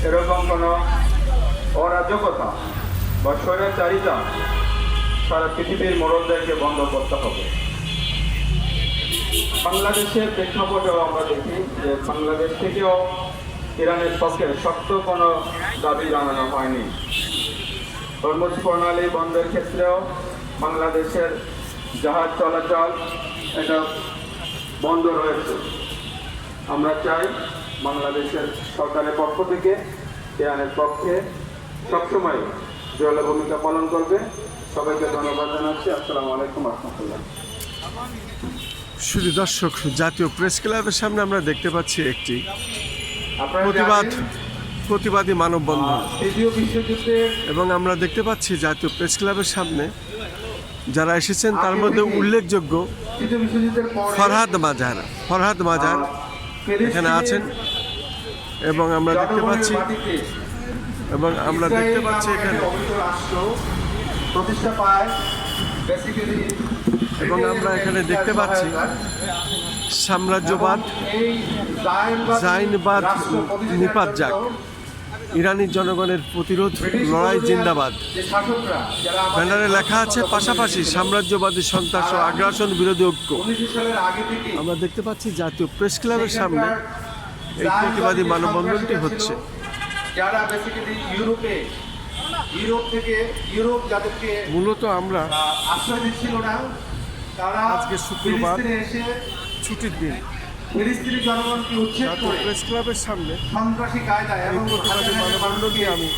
এরকম কোনো অরাজকতা বা স্বৈরাচারিতা সারা পৃথিবীর মোড়লদেরকে বন্ধ করতে হবে। বাংলাদেশের প্রেক্ষাপটেও আমরা দেখি যে বাংলাদেশ থেকেও ইরানের পক্ষে শক্ত কোনো দাবি জানানো হয়নি। হরমুজ প্রণালী বন্ধের ক্ষেত্রেও বাংলাদেশের জাহাজ চলাচল এটা বন্ধ রয়েছে। আমরা চাই বাংলাদেশের সরকারের পক্ষ থেকে ইরানের পক্ষে সবসময় জোরালো ভূমিকা পালন করবে। সবাইকে ধন্যবাদ জানাচ্ছি। আসসালামু আলাইকুম রহমতুল্লাহ। শুধু দর্শক, জাতীয় প্রেস ক্লাবের সামনে আমরা দেখতে পাচ্ছি একটি প্রতিবাদী মানববন্ধন দ্বিতীয় বিশ্বযুদ্ধের এবং আমরা দেখতে পাচ্ছি জাতীয় প্রেস ক্লাবের সামনে যারা এসেছেন তার মধ্যে উল্লেখযোগ্য দ্বিতীয় বিশ্বযুদ্ধের পরে ফরহাদ মাজার এখানে আছেন এবং আমরা দেখতে পাচ্ছি এখানে প্রতিষ্ঠা পায় এবং আমরা এখানে দেখতে পাচ্ছি সাম্রাজ্যবাদ জাইনবাদ নিপাত যাক, ইরানি জনগণের প্রতিরোধ লড়াই জিন্দাবাদ ব্যানারে লেখা আছে। পাশাপাশি সাম্রাজ্যবাদী সন্ত্রাস ও আগ্রাসন বিরোধী ঐক্য। আমরা দেখতে পাচ্ছি জাতীয় প্রেস ক্লাবের সামনে এই প্রতিবাদী মানববন্ধনটি হচ্ছে। যারা বেসিক্যালি ইউরোপ যাদেরকে মূলত আমরা আশ্রয় দিচ্ছিল না, তারা আজকে শুক্রবার এসে ছুটির দিন ফিলিস্তিনি জনগণকে উচ্ছেদ জাতীয় করে প্রেস ক্লাবের সামনে সন্ত্রাসী কায়দায় এবং প্রতিবাদী মানববন্ধনটি আমি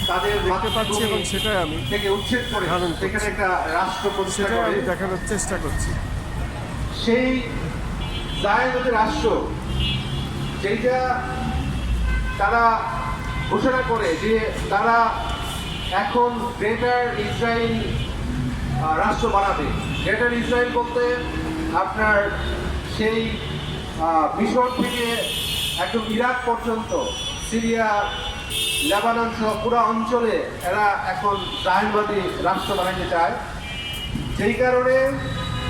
তাদের দেখতে পাচ্ছি এবং সেটাই আমি থেকে উচ্ছেদ করে ধারণ করছি। সেখানে একটা রাষ্ট্র প্রতিষ্ঠা সেটাই করে আমি দেখানোর চেষ্টা করছি। সেই জায়গাতে রাষ্ট্র যেটা তারা ঘোষণা করে যে তারা এখন গ্রেটার ইসরায়েল রাষ্ট্র বানাবে। গ্রেটার ইসরায়েল বলতে আপনার সেই মিশর থেকে একদম ইরাক পর্যন্ত, সিরিয়া, লেবানন সহ পুরো অঞ্চলে এরা এখন জাহিনবাদী রাষ্ট্র বানাতে চায়। যেই কারণে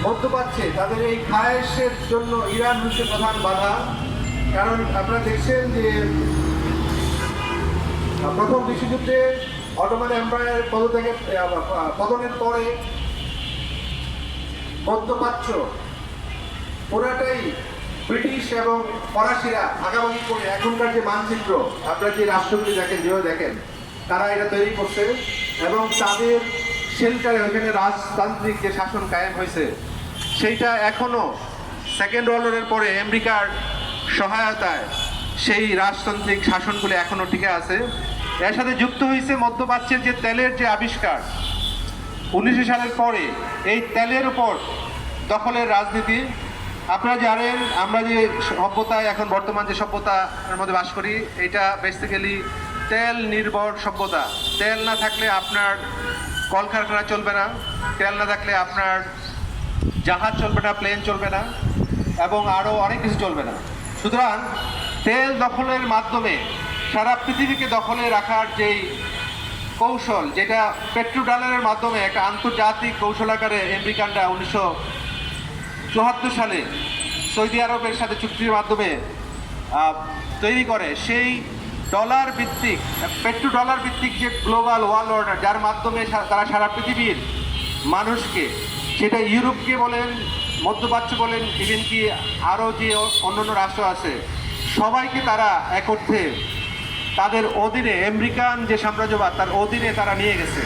মধ্যপ্রাচ্যে তাদের এই খায়েশের জন্য ইরান হচ্ছে প্রধান বাধা। কারণ আপনারা দেখছেন যে প্রথম বিশ্বযুদ্ধে অটোমান এম্পায়ার পতনের পরে মধ্যপ্রাচ্য পুরাটাই ব্রিটিশ এবং ফরাসিরা ভাগাভাগি করে এখনকার যে মানচিত্র আপনারা যে রাষ্ট্রগুলি দেখেন, যেভাবে দেখেন, তারা এটা তৈরি করছে এবং তাদের শেল্টারে ওইখানে রাজতান্ত্রিক যে শাসন কায়েম হয়েছে সেইটা এখনো সেকেন্ড ওয়ার্ল্ড ওয়ারের পরে আমেরিকার সহায়তায় সেই রাজতান্ত্রিক শাসনগুলি এখনো টিকে আছে। এর সাথে যুক্ত হয়েছে মধ্যপ্রাচ্যের যে তেলের যে আবিষ্কার 1900 সালের পরে, এই তেলের উপর দখলের রাজনীতি। আপনারা জানেন আমরা যে সভ্যতায় এখন বর্তমান যে সভ্যতার মধ্যে বাস করি, এটা বেসিক্যালি তেল নির্ভর সভ্যতা। তেল না থাকলে আপনার কলকারখানা চলবে না, তেল না থাকলে আপনার জাহাজ চলবে না, প্লেন চলবে না এবং আরও অনেক কিছু চলবে না। সুতরাং তেল দখলের মাধ্যমে সারা পৃথিবীকে দখলে রাখার যেই কৌশল, যেটা পেট্রো ডলারের মাধ্যমে একটা আন্তর্জাতিক কৌশল আকারে আমেরিকানরা 1974 সালে সৌদি আরবের সাথে চুক্তির মাধ্যমে তৈরি করে, সেই ডলার ভিত্তিক পেট্রো ডলার ভিত্তিক যে গ্লোবাল ওয়ার্ল্ড অর্ডার, যার মাধ্যমে তারা সারা পৃথিবীর মানুষকে, সেটা ইউরোপকে বলেন, মধ্যপ্রাচ্য বলেন, ইভেন কি আরও যে অন্যান্য রাষ্ট্র আছে, সবাইকে তারা একত্রে তাদের অধীনে, আমেরিকান যে সাম্রাজ্যবাদ তার অধীনে তারা নিয়ে গেছে।